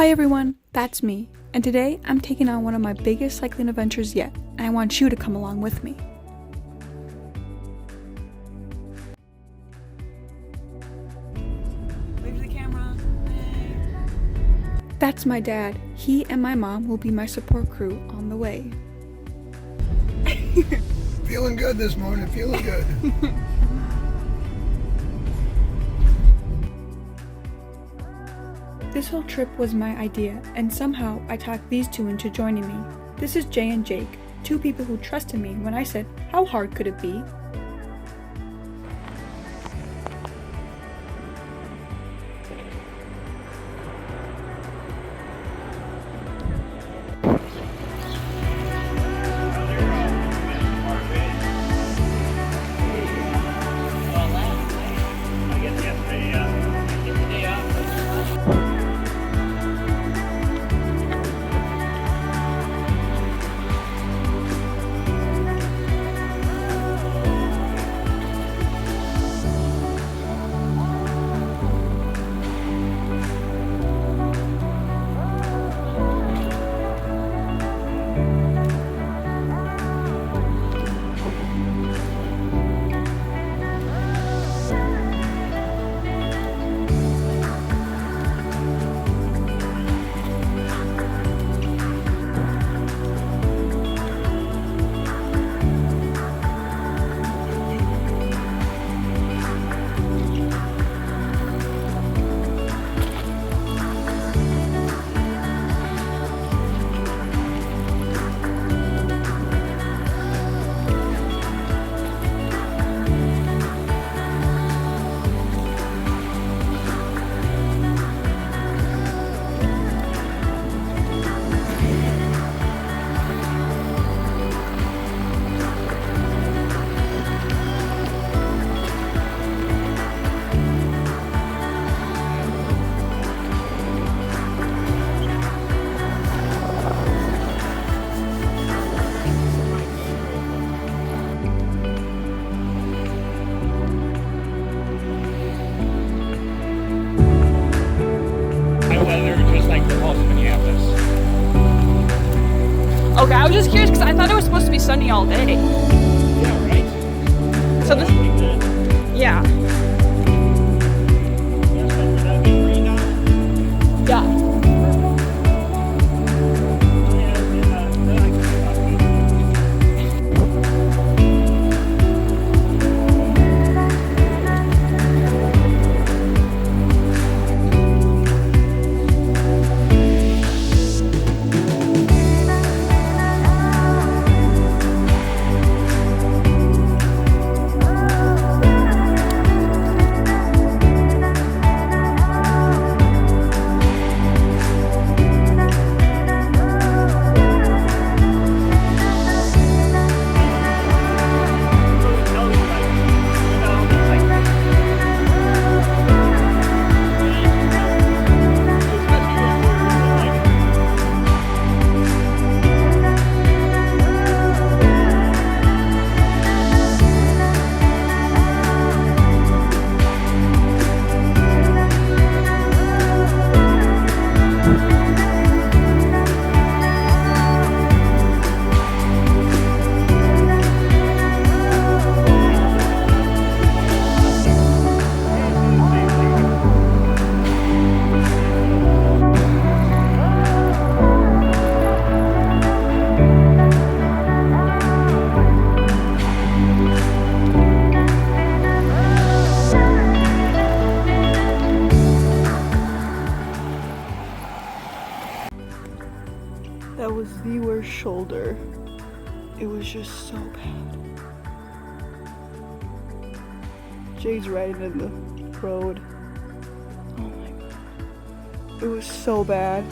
Hi everyone, that's me, and today I'm taking on one of my biggest cycling adventures yet, and I want you to come along with me. Wave to the camera. Hey. That's my dad. He and my mom will be my support crew on the way. Feeling good this morning, feeling good. This whole trip was my idea, and somehow I talked these two into joining me. This is Jay and Jake, two people who trusted me when I said, how hard could it be? Okay, I was just curious because I thought it was supposed to be sunny all day. Yeah, right? So this, yeah. Yeah. That was the worst shoulder. It was just so bad. Jay's riding in the road. Oh my god. It was so bad.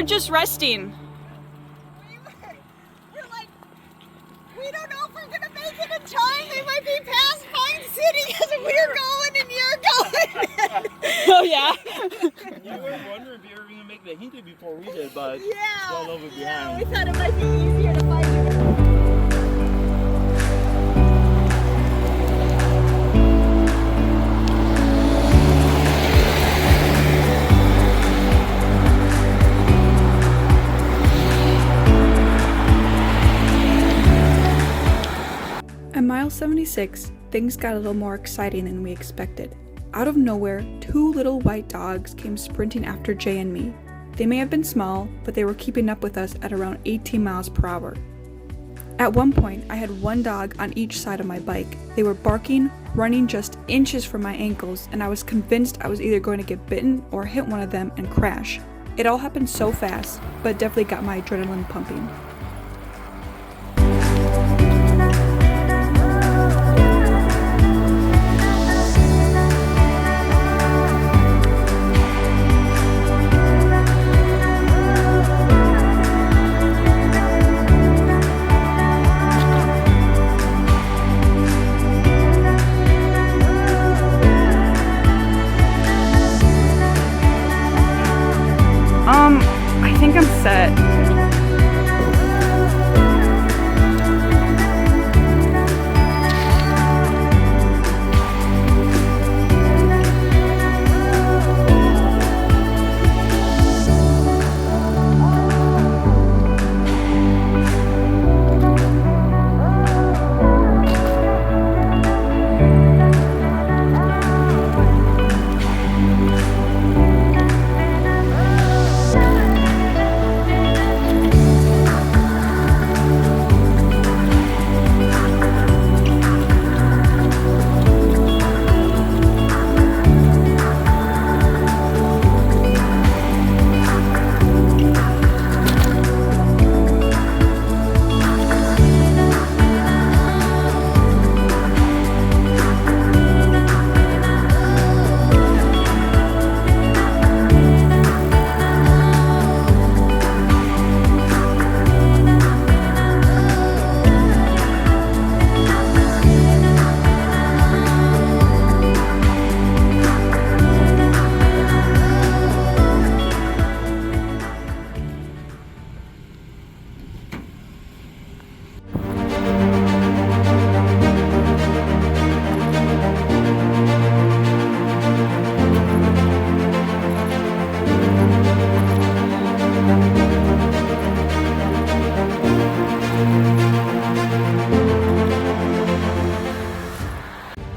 just resting. We're like, we don't know if we're gonna make it in time. They might be past Pine City as we're going and you're going. Oh yeah. You were wondering if you were going to make the Hindu before we did, but Yeah. well over Yeah, behind. we thought it might be easier to find you. At mile 76, things got a little more exciting than we expected. Out of nowhere, two little white dogs came sprinting after Jay and me. They may have been small, but they were keeping up with us at around 18 miles per hour. At one point, I had one dog on each side of my bike. They were barking, running just inches from my ankles, and I was convinced I was either going to get bitten or hit one of them and crash. It all happened so fast, but it definitely got my adrenaline pumping. I think I'm set.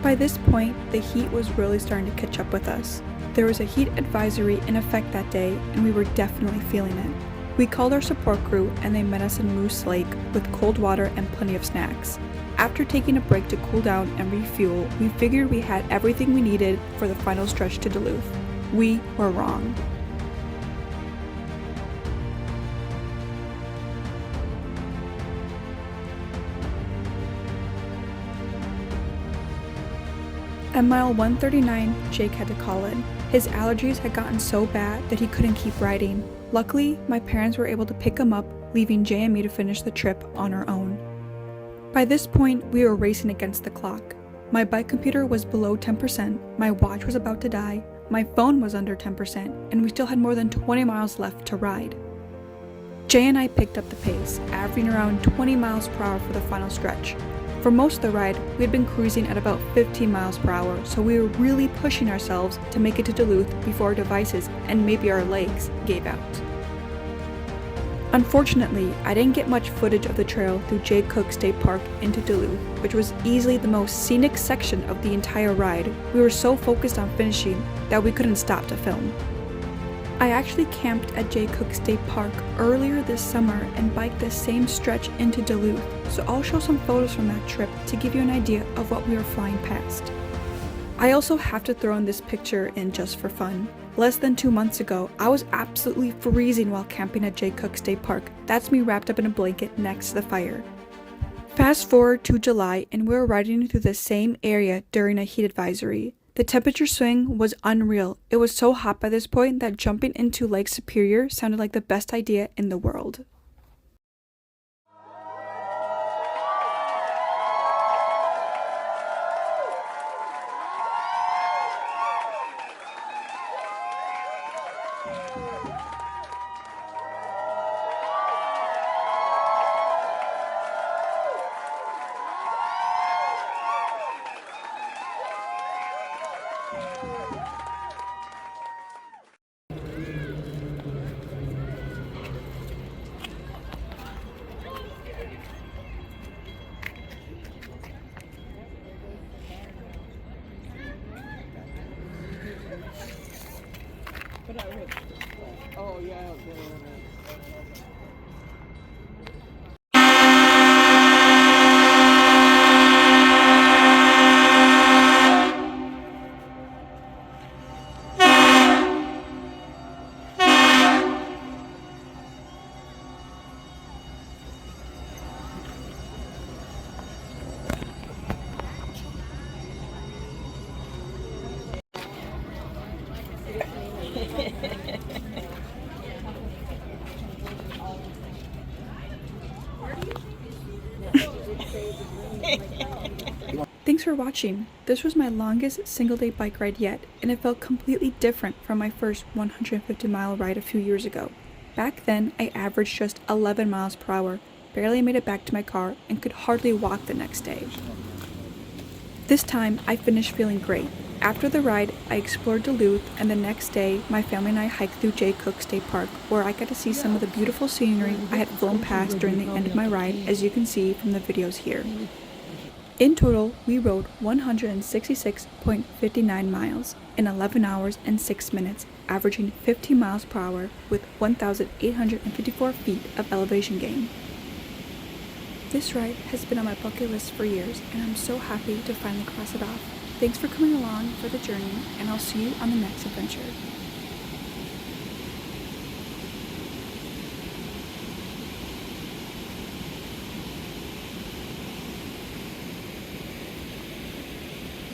By this point, the heat was really starting to catch up with us. There was a heat advisory in effect that day, and we were definitely feeling it. We called our support crew, and they met us in Moose Lake with cold water and plenty of snacks. After taking a break to cool down and refuel, we figured we had everything we needed for the final stretch to Duluth. We were wrong. At mile 139, Jake had to call in. His allergies had gotten so bad that he couldn't keep riding. Luckily, my parents were able to pick him up, leaving Jay and me to finish the trip on our own. By this point, we were racing against the clock. My bike computer was below 10%, my watch was about to die, my phone was under 10%, and we still had more than 20 miles left to ride. Jay and I picked up the pace, averaging around 20 miles per hour for the final stretch. For most of the ride, we had been cruising at about 15 miles per hour, so we were really pushing ourselves to make it to Duluth before our devices and maybe our legs gave out. Unfortunately, I didn't get much footage of the trail through Jay Cooke State Park into Duluth, which was easily the most scenic section of the entire ride. We were so focused on finishing that we couldn't stop to film. I actually camped at Jay Cooke State Park earlier this summer and biked the same stretch into Duluth, so I'll show some photos from that trip to give you an idea of what we were flying past. I also have to throw in this picture in just for fun. Less than 2 months ago, I was absolutely freezing while camping at Jay Cooke State Park. That's me wrapped up in a blanket next to the fire. Fast forward to July and we're riding through the same area during a heat advisory. The temperature swing was unreal. It was so hot by this point that jumping into Lake Superior sounded like the best idea in the world. Oh, yeah. Thanks for watching. This was my longest single-day bike ride yet, and it felt completely different from my first 150-mile ride a few years ago. Back then, I averaged just 11 miles per hour, barely made it back to my car, and could hardly walk the next day. This time, I finished feeling great. After the ride, I explored Duluth, and the next day, my family and I hiked through Jay Cooke State Park, where I got to see some of the beautiful scenery I had flown past during the end of my ride, as you can see from the videos here. In total, we rode 166.59 miles in 11 hours and 6 minutes, averaging 15 miles per hour with 1,854 feet of elevation gain. This ride has been on my bucket list for years, and I'm so happy to finally cross it off. Thanks for coming along for the journey, and I'll see you on the next adventure.